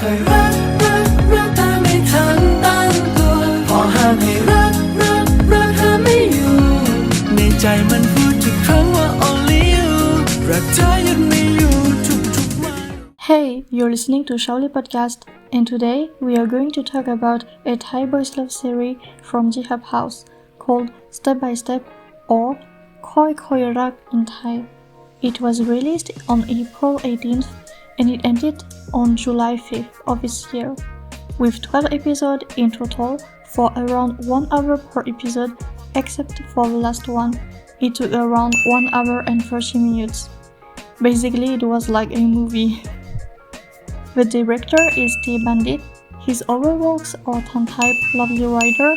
เคยรักแต่ไม่ทันตั้งตัวพอหากให้รักหาไม่อยู่ในใจมันพูดทุกครั้งว่า only you รักเธอยังไม่อยู่ทุกวัน Hey, you're listening to Shaoli Podcast, and today we are going to talk about a Thai boys love series from deehuphouse called Step by Step orอยๆรin Thai. It was released on April 18th and it ended on July 5th of this year, with 12 episodes in total for around 1 hour per episode, except for the last one. It took around 1 hour and 30 minutes. Basically, it was like a movie. The director is thaibl. His other works are Thai Lovely Rider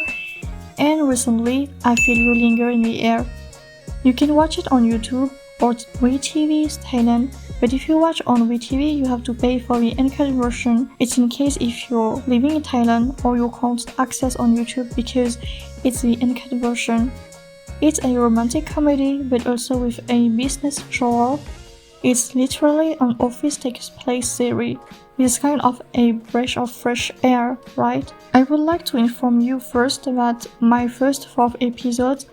and recently I Feel You Linger in the Air. You can watch it on YouTube or WeTV's Thailand, but if you watch on WeTV, you have to pay for the uncut version. It's in case if you're living in Thailand or you can't access on YouTube because it's the uncut version. It's a romantic comedy, but also with a business genre. It's literally an office takes place series. It's kind of a breath of fresh air, right? I would like to inform you first that my first 4 episodes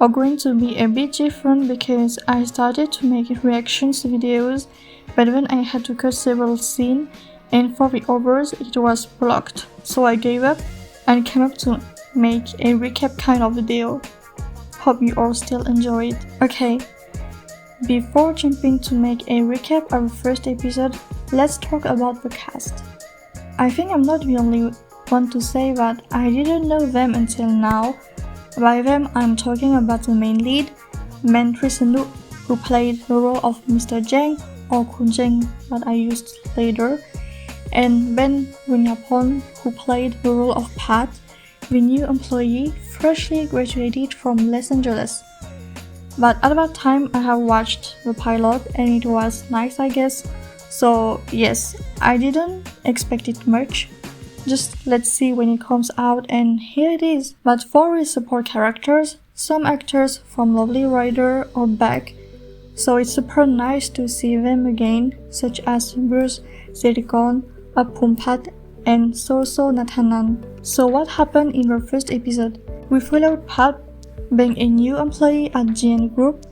are going to be a bit different because I started to make reactions videos, but then I had to cut several scenes, and for the others it was blocked. So I gave up and came up to make a recap kind of video. Hope you all still enjoy it. Okay, before jumping to make a recap of the first episode, let's talk about the cast. I think I'm not the only one to say that I didn't know them until now. By them, I'm talking about the main lead, Man Trisanu, who played the role of Mr. Jeng or Kun Jeng that I used later, and Ben Winyapon, who played the role of Pat, the new employee freshly graduated from Los Angeles. But at that time, I have watched the pilot and it was nice, I guess. So yes, I didn't expect it much. Just let's see when it comes out, and here it is. But for the support characters, some actors from Lovely Rider are back, so it's super nice to see them again, such as Bruce Zerikon, Apumpat, and So Nathanan. So what happened in the first episode? We followed Pat being a new employee at GN Group.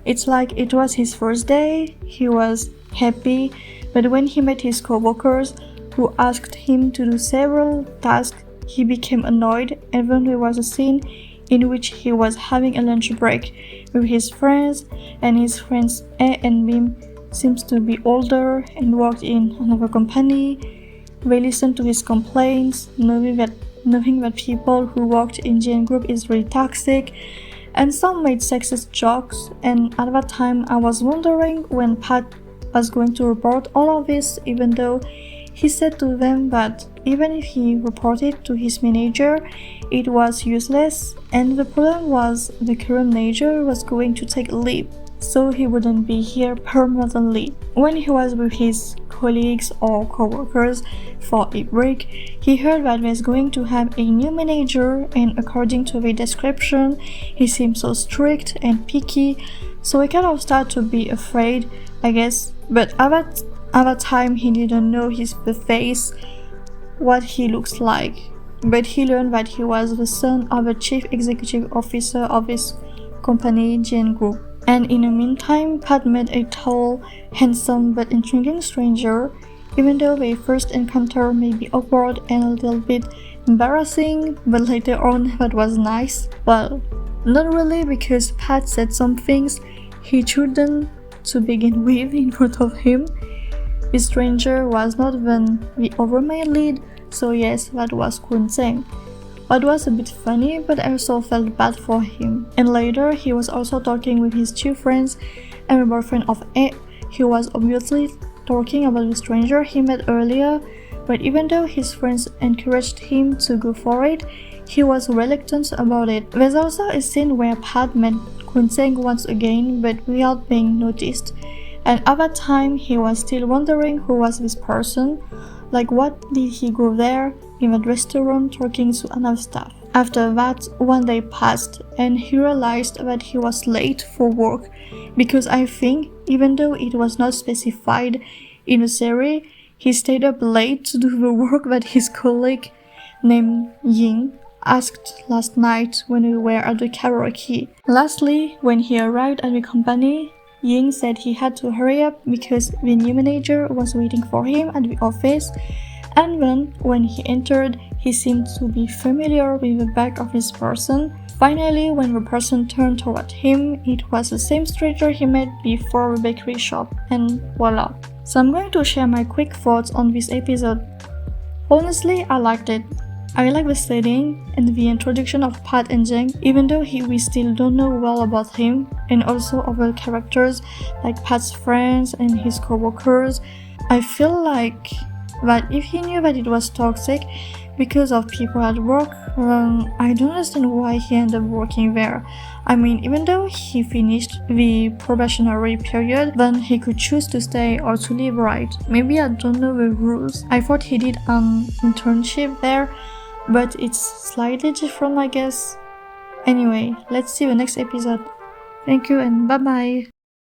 It's like it was his first day, he was happy, but when he met his co-workers who asked him to do several tasks, he became annoyed, and then there was a scene in which he was having a lunch break with his friends, and his friends A and Bim seems to be older and worked in another company. They listened to his complaints, knowing that people who worked in GN Group is really toxic, and some made sexist jokes, and at that time I was wondering when Pat was going to report all of this, even though he said to them that even if he reported to his manager, it was useless, and the problem was the current manager was going to take leave, so he wouldn't be here permanently. When he was with his colleagues or co-workers for a break, he heard that he was going to have a new manager, and according to the description, he seemed so strict and picky, so he kind of started to be afraid, I guess, but at that time he didn't know the face, what he looks like, but he learned that he was the son of a chief executive officer of his company, GN Group. And in the meantime, Pat met a tall, handsome but intriguing stranger, even though their first encounter may be awkward and a little bit embarrassing, but later on that was nice. Well, not really, because Pat said some things he shouldn't to begin with in front of him. The stranger was not even the other main lead, so yes, that was Kun Jeng. That was a bit funny, but I also felt bad for him. And later, he was also talking with his 2 friends and the boyfriend of A. He was obviously talking about the stranger he met earlier, but even though his friends encouraged him to go for it, he was reluctant about it. There's also a scene where Pat met Kun Jeng once again, but without being noticed. And at that time, he was still wondering who was this person, like what did he go there in that restaurant talking to another staff. After that, one day passed and he realized that he was late for work, because I think, even though it was not specified in the series, he stayed up late to do the work that his colleague named Ying asked last night when we were at the karaoke. Lastly, when he arrived at the company, Ying said he had to hurry up because the new manager was waiting for him at the office, and then when he entered, he seemed to be familiar with the back of this person. Finally, when the person turned toward him, it was the same stranger he met before the bakery shop, and voila. So I'm going to share my quick thoughts on this episode. Honestly, I liked it. I like the setting and the introduction of Pat and Jeng, even though we still don't know well about him, and also other characters like Pat's friends and his co-workers. I feel like that if he knew that it was toxic because of people at work, I don't understand why he ended up working there. I mean, even though he finished the probationary period, then he could choose to stay or to leave, right? Maybe I don't know the rules. I thought he did an internship there, but it's slightly different, I guess. Anyway, let's see the next episode. Thank you and bye bye.